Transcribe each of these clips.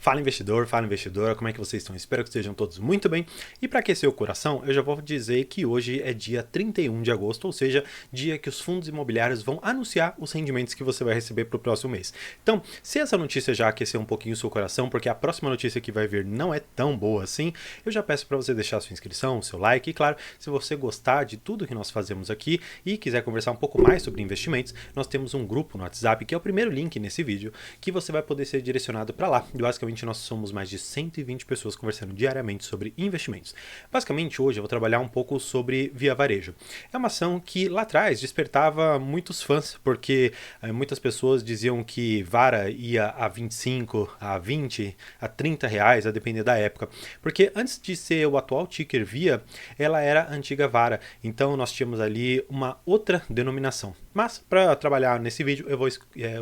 Fala investidor, fala investidora, como é que vocês estão? Espero que estejam todos muito bem. E para aquecer o coração, eu já vou dizer que hoje é dia 31 de agosto, ou seja, dia que os fundos imobiliários vão anunciar os rendimentos que você vai receber para o próximo mês. Então, se essa notícia já aqueceu um pouquinho o seu coração, porque a próxima notícia que vai vir não é tão boa assim, eu já peço para você deixar a sua inscrição, o seu like e, claro, se você gostar de tudo que nós fazemos aqui e quiser conversar um pouco mais sobre investimentos, nós temos um grupo no WhatsApp, que é o primeiro link nesse vídeo, que você vai poder ser direcionado para lá. Basicamente, nós somos mais de 120 pessoas conversando diariamente sobre investimentos. Basicamente, hoje eu vou trabalhar um pouco sobre Via Varejo. É uma ação que lá atrás despertava muitos fãs, porque muitas pessoas diziam que Vara ia a 25, a 20, a 30 reais, a depender da época. Porque antes de ser o atual ticker Via, ela era a antiga Vara. Então nós tínhamos ali uma outra denominação. Mas para trabalhar nesse vídeo eu vou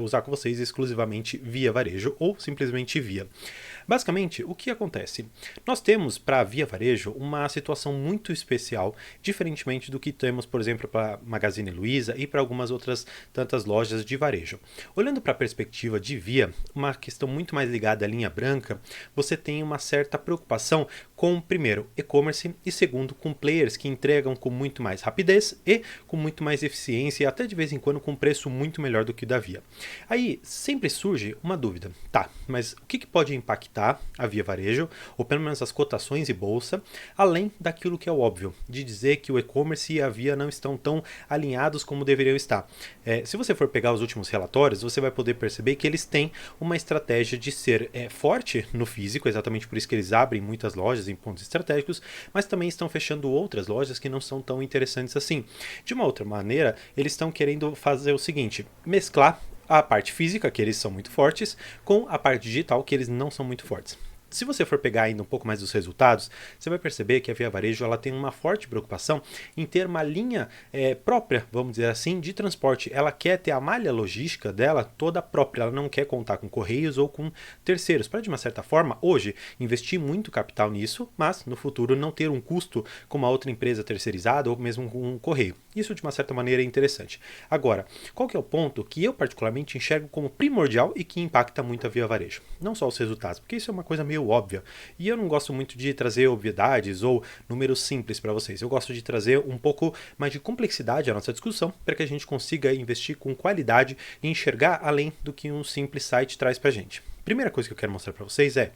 usar com vocês exclusivamente Via Varejo ou simplesmente Via. Basicamente, o que acontece? Nós temos para a Via Varejo uma situação muito especial, diferentemente do que temos, por exemplo, para Magazine Luiza e para algumas outras tantas lojas de varejo. Olhando para a perspectiva de Via, uma questão muito mais ligada à linha branca, você tem uma certa preocupação com, primeiro, e-commerce e, segundo, com players que entregam com muito mais rapidez e com muito mais eficiência e até de vez em quando com preço muito melhor do que o da Via. Aí sempre surge uma dúvida, tá, mas o que pode impactar a Via Varejo, ou pelo menos as cotações e bolsa, além daquilo que é o óbvio, de dizer que o e-commerce e a Via não estão tão alinhados como deveriam estar. Se você for pegar os últimos relatórios, você vai poder perceber que eles têm uma estratégia de ser forte no físico, exatamente por isso que eles abrem muitas lojas em pontos estratégicos, mas também estão fechando outras lojas que não são tão interessantes assim. De uma outra maneira, eles estão querendo fazer o seguinte, mesclar a parte física, que eles são muito fortes, com a parte digital, que eles não são muito fortes. Se você for pegar ainda um pouco mais dos resultados, você vai perceber que a Via Varejo ela tem uma forte preocupação em ter uma linha própria, vamos dizer assim, de transporte. Ela quer ter a malha logística dela toda própria, ela não quer contar com correios ou com terceiros, para de uma certa forma, hoje, investir muito capital nisso, mas no futuro não ter um custo com uma outra empresa terceirizada ou mesmo com um correio. Isso de uma certa maneira é interessante. Agora, qual que é o ponto que eu particularmente enxergo como primordial e que impacta muito a Via Varejo? Não só os resultados, porque isso é uma coisa meio óbvia. E eu não gosto muito de trazer obviedades ou números simples para vocês. Eu gosto de trazer um pouco mais de complexidade à nossa discussão para que a gente consiga investir com qualidade e enxergar além do que um simples site traz para a gente. Primeira coisa que eu quero mostrar para vocês é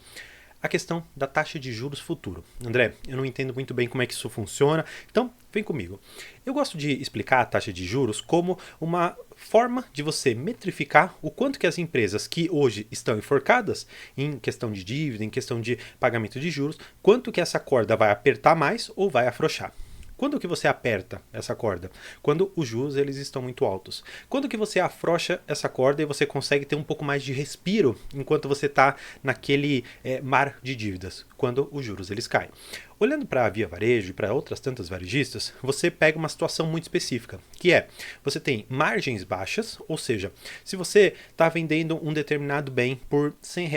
a questão da taxa de juros futuro. André, eu não entendo muito bem como é que isso funciona, então vem comigo. Eu gosto de explicar a taxa de juros como uma forma de você metrificar o quanto que as empresas que hoje estão enforcadas em questão de dívida, em questão de pagamento de juros, quanto que essa corda vai apertar mais ou vai afrouxar. Quando que você aperta essa corda? Quando os juros eles estão muito altos. Quando que você afrouxa essa corda e você consegue ter um pouco mais de respiro enquanto você está naquele mar de dívidas? Quando os juros eles caem. Olhando para a Via Varejo e para outras tantas varejistas, você pega uma situação muito específica, que é, você tem margens baixas, ou seja, se você está vendendo um determinado bem por R$ 100,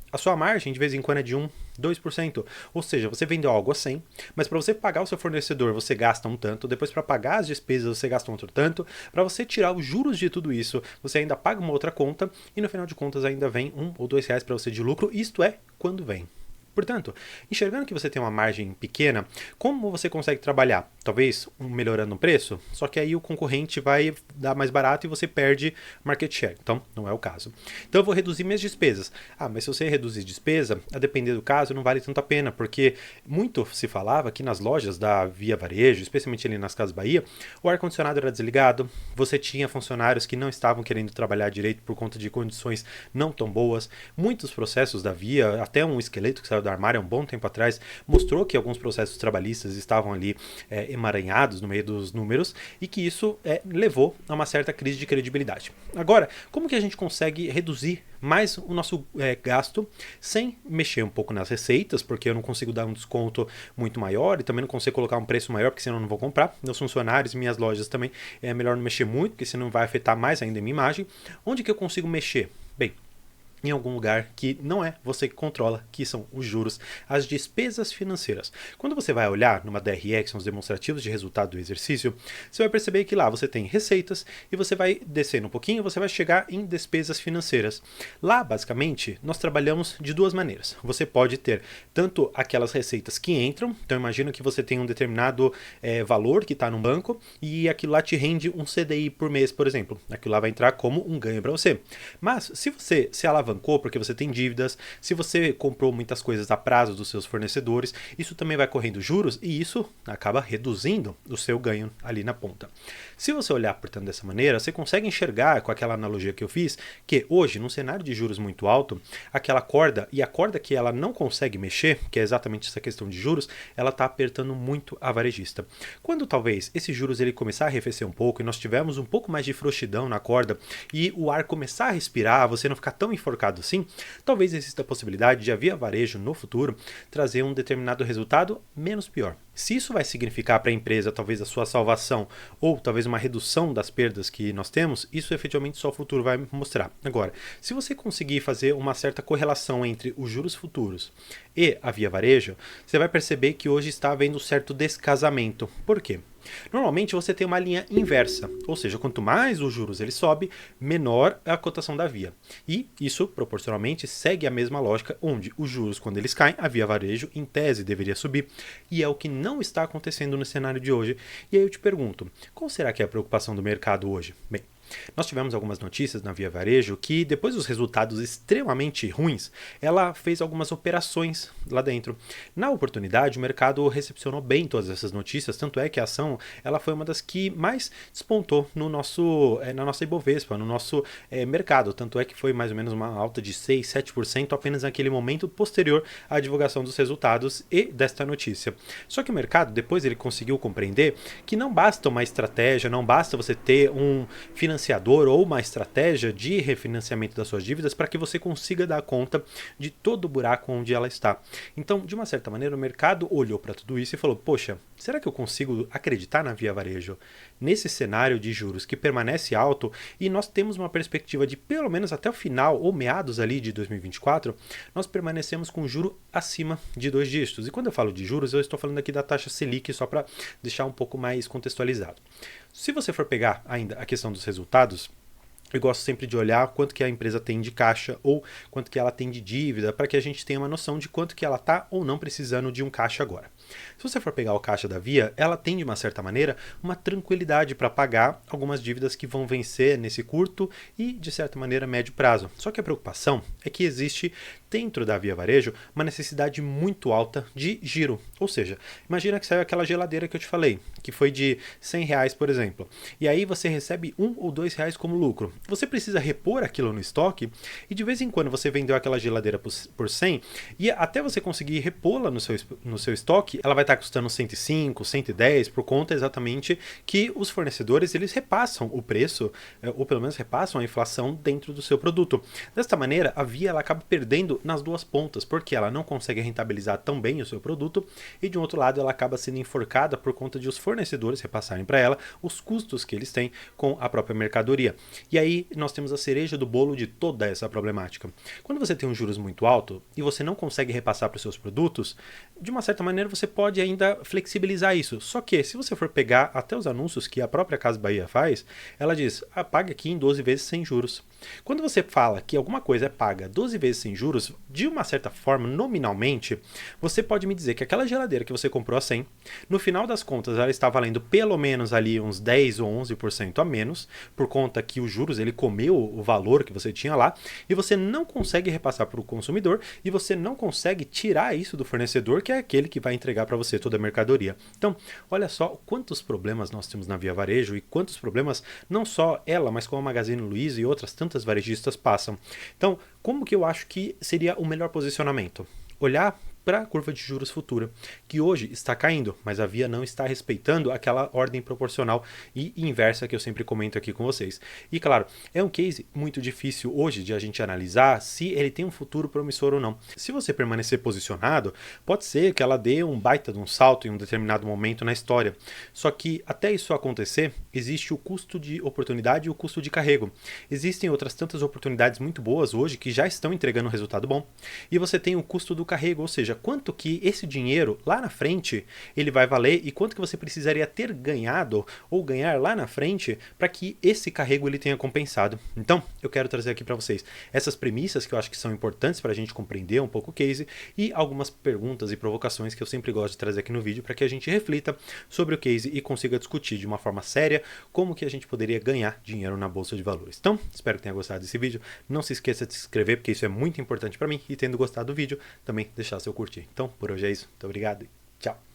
a sua margem de vez em quando é de 2%. Ou seja, você vendeu algo a 100, mas para você pagar o seu fornecedor você gasta um tanto, depois para pagar as despesas você gasta um outro tanto, para você tirar os juros de tudo isso você ainda paga uma outra conta e no final de contas ainda vem R$ 1 ou R$ 2 para você de lucro, isto é, quando vem. Portanto, enxergando que você tem uma margem pequena, como você consegue trabalhar? Talvez melhorando o preço, só que aí o concorrente vai dar mais barato e você perde market share. Então, não é o caso. Então, eu vou reduzir minhas despesas. Ah, mas se você reduzir despesa, a depender do caso, não vale tanto a pena, porque muito se falava que nas lojas da Via Varejo, especialmente ali nas Casas Bahia, o ar-condicionado era desligado, você tinha funcionários que não estavam querendo trabalhar direito por conta de condições não tão boas, muitos processos da Via, até um esqueleto que saiu do armário há um bom tempo atrás, mostrou que alguns processos trabalhistas estavam ali emaranhados no meio dos números e que isso levou a uma certa crise de credibilidade. Agora, como que a gente consegue reduzir mais o nosso gasto sem mexer um pouco nas receitas, porque eu não consigo dar um desconto muito maior e também não consigo colocar um preço maior, porque senão eu não vou comprar. Meus funcionários e minhas lojas também é melhor não mexer muito, porque senão vai afetar mais ainda a minha imagem. Onde que eu consigo mexer? Bem, em algum lugar que não é você que controla, que são os juros, as despesas financeiras. Quando você vai olhar numa DRE, que são os demonstrativos de resultado do exercício, você vai perceber que lá você tem receitas e você vai descendo um pouquinho, você vai chegar em despesas financeiras. Lá, basicamente, nós trabalhamos de duas maneiras. Você pode ter tanto aquelas receitas que entram, então imagina que você tem um determinado valor que está no banco e aquilo lá te rende um CDI por mês, por exemplo. Aquilo lá vai entrar como um ganho para você. Mas se você se alavancou porque você tem dívidas, se você comprou muitas coisas a prazo dos seus fornecedores, isso também vai correndo juros e isso acaba reduzindo o seu ganho ali na ponta. Se você olhar, portanto, dessa maneira, você consegue enxergar com aquela analogia que eu fiz, que hoje, num cenário de juros muito alto, aquela corda, e a corda que ela não consegue mexer, que é exatamente essa questão de juros, ela está apertando muito a varejista. Quando talvez esses juros ele começar a arrefecer um pouco e nós tivermos um pouco mais de frouxidão na corda e o ar começar a respirar, você não ficar tão enforcado assim, talvez exista a possibilidade de a Via Varejo no futuro trazer um determinado resultado menos pior. Se isso vai significar para a empresa talvez a sua salvação ou talvez uma redução das perdas que nós temos, isso efetivamente só o futuro vai mostrar. Agora, se você conseguir fazer uma certa correlação entre os juros futuros e a Via Varejo, você vai perceber que hoje está havendo um certo descasamento. Por quê? Normalmente você tem uma linha inversa, ou seja, quanto mais os juros ele sobe, menor a cotação da Via. E isso proporcionalmente segue a mesma lógica, onde os juros quando eles caem, a Via Varejo em tese deveria subir, e é o que não está acontecendo no cenário de hoje. E aí eu te pergunto, qual será que é a preocupação do mercado hoje? Bem, nós tivemos algumas notícias na Via Varejo que, depois dos resultados extremamente ruins, ela fez algumas operações lá dentro. Na oportunidade, o mercado recepcionou bem todas essas notícias, tanto é que a ação ela foi uma das que mais despontou no na nossa Ibovespa, no nosso mercado. Tanto é que foi mais ou menos uma alta de 6, 7% apenas naquele momento posterior à divulgação dos resultados e desta notícia. Só que o mercado, depois ele conseguiu compreender que não basta uma estratégia, não basta você ter um financiador ou uma estratégia de refinanciamento das suas dívidas para que você consiga dar conta de todo o buraco onde ela está. Então, de uma certa maneira, o mercado olhou para tudo isso e falou, poxa, será que eu consigo acreditar na Via Varejo nesse cenário de juros que permanece alto e nós temos uma perspectiva de pelo menos até o final ou meados ali de 2024, nós permanecemos com juro acima de 2 dígitos. E quando eu falo de juros, eu estou falando aqui da taxa Selic só para deixar um pouco mais contextualizado. Se você for pegar ainda a questão dos resultados, eu gosto sempre de olhar quanto que a empresa tem de caixa ou quanto que ela tem de dívida, para que a gente tenha uma noção de quanto que ela está ou não precisando de um caixa agora. Se você for pegar o caixa da Via, ela tem de uma certa maneira uma tranquilidade para pagar algumas dívidas que vão vencer nesse curto e de certa maneira médio prazo. Só que a preocupação é que existe dentro da Via Varejo uma necessidade muito alta de giro. Ou seja, imagina que saiu aquela geladeira que eu te falei, que foi de R$100, por exemplo, e aí você recebe R$1 ou R$2 como lucro. Você precisa repor aquilo no estoque e de vez em quando você vendeu aquela geladeira por 100 e até você conseguir repô-la no seu estoque, ela vai estar custando 105, 110 por conta exatamente que os fornecedores eles repassam o preço, ou pelo menos repassam a inflação dentro do seu produto. Desta maneira, a Via ela acaba perdendo nas duas pontas, porque ela não consegue rentabilizar tão bem o seu produto e de um outro lado ela acaba sendo enforcada por conta de os fornecedores repassarem para ela os custos que eles têm com a própria mercadoria. E aí nós temos a cereja do bolo de toda essa problemática. Quando você tem um juros muito alto e você não consegue repassar para os seus produtos, de uma certa maneira você pode ainda flexibilizar isso. Só que se você for pegar até os anúncios que a própria Casa Bahia faz, ela diz, pague aqui em 12 vezes sem juros. Quando você fala que alguma coisa é paga 12 vezes sem juros, de uma certa forma, nominalmente, você pode me dizer que aquela geladeira que você comprou a 100, no final das contas ela está valendo pelo menos ali uns 10 ou 11% a menos, por conta que os juros ele comeu o valor que você tinha lá, e você não consegue repassar para o consumidor, e você não consegue tirar isso do fornecedor, que é aquele que vai entregar para você toda a mercadoria. Então, olha só quantos problemas nós temos na Via Varejo, e quantos problemas não só ela, mas como a Magazine Luiza e outras tantas varejistas passam. Então, como que eu acho que seria o melhor posicionamento? Olhar para a curva de juros futura, que hoje está caindo, mas a via não está respeitando aquela ordem proporcional e inversa que eu sempre comento aqui com vocês. E claro, é um case muito difícil hoje de a gente analisar se ele tem um futuro promissor ou não. Se você permanecer posicionado, pode ser que ela dê um baita de um salto em um determinado momento na história. Só que até isso acontecer, existe o custo de oportunidade e o custo de carrego. Existem outras tantas oportunidades muito boas hoje que já estão entregando um resultado bom. E você tem o custo do carrego, ou seja, quanto que esse dinheiro lá na frente ele vai valer e quanto que você precisaria ter ganhado ou ganhar lá na frente para que esse carrego ele tenha compensado. Então, eu quero trazer aqui para vocês essas premissas que eu acho que são importantes para a gente compreender um pouco o case e algumas perguntas e provocações que eu sempre gosto de trazer aqui no vídeo para que a gente reflita sobre o case e consiga discutir de uma forma séria como que a gente poderia ganhar dinheiro na bolsa de valores. Então, espero que tenha gostado desse vídeo. Não se esqueça de se inscrever porque isso é muito importante para mim e tendo gostado do vídeo, também deixar seu curtir. Então, por hoje é isso. Muito obrigado e tchau!